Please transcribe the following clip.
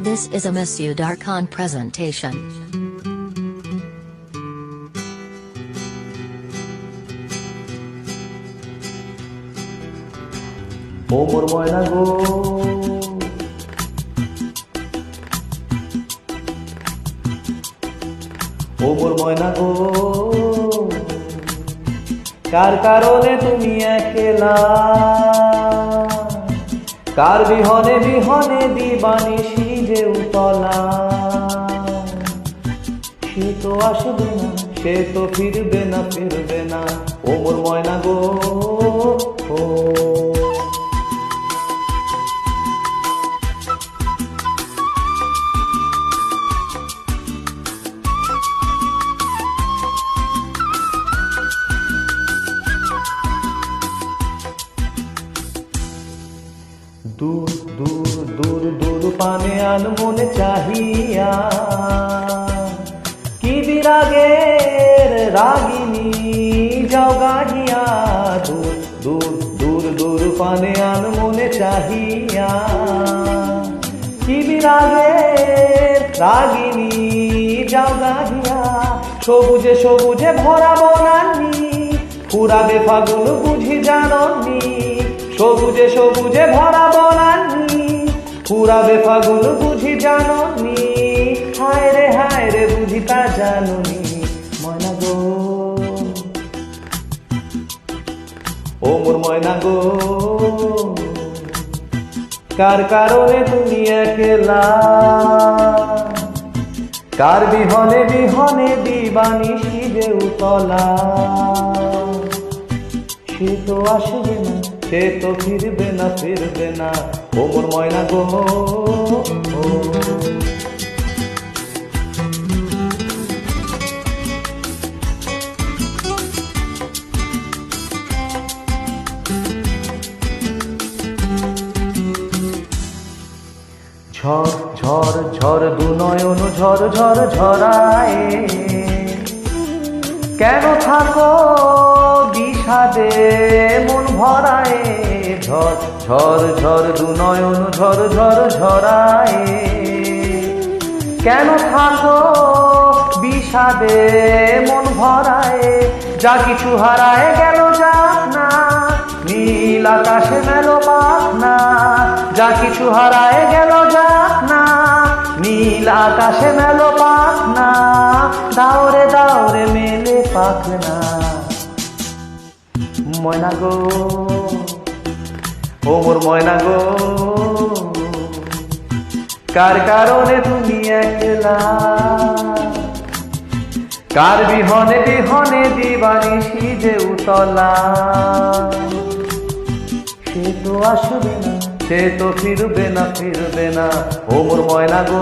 This is a Masood Arkan presentation. ও মোর ময়না গো, ও মোর ময়না গো, কার কারণে তুমি একলা, কার বিহনে বিহনে দিবানিশি যে উতলা। সে তো আসবে না, সে তো ফিরবে না, ফিরবে না, ও মোর ময়না গো। ও দূর দূর দূর দূর পানে আন মনে চাহিয়া, কি বিরাগের রাগিনী যাও গাহিয়া। দূর দূর দূর দূর পানে আন মনে চাহিয়া, কি বিরাগের রাগিনী যাও গাহিয়া। সবুজে সবুজে ভরা বনানি, ফুরাবে ফাগুন বুঝি জাননি। সবুজে সবুজে ভরা বনানি, ফুরাবে ফাগুন বুঝি জাননি। হায় রে বুঝি তা জাননি, ময়না গো, ও মোর ময়না গো, কার কারণে তুমি একলা, কার বিহনে বিহনে দিবানিশি যে উতলা। সে তো আসবে না, সে তো ফিরবে না, ফিরবে না, ও মোর ময়না গো। ঝড় ঝড় ঝড় দু নয়ন ঝড় ঝড় ঝরায়, কেন থাকো বিষাদে মন ভরায়। ঝড় ঝড় ঝড় দু নয়ন ঝড় ঝড় ঝরায়, কেন থাকো বিষাদে মন ভরায়। যা কিছু হারায় গেল যাক না, নীল আকাশে মেলো পাক না। যা কিছু হারায় গেল যাক না, নীল আকাশে মেলো পাক না। দাওরে দাওরে মেলে পাক না, ময়না গো, ও মোর ময়না গো, কার কারণে তুমি একলা, কার বিহনে বিহনে দিবানিশি যে উতলা। সে তো আসবে না, সে তো ফিরবে না, ফিরবে না, ও মোর ময়না গো।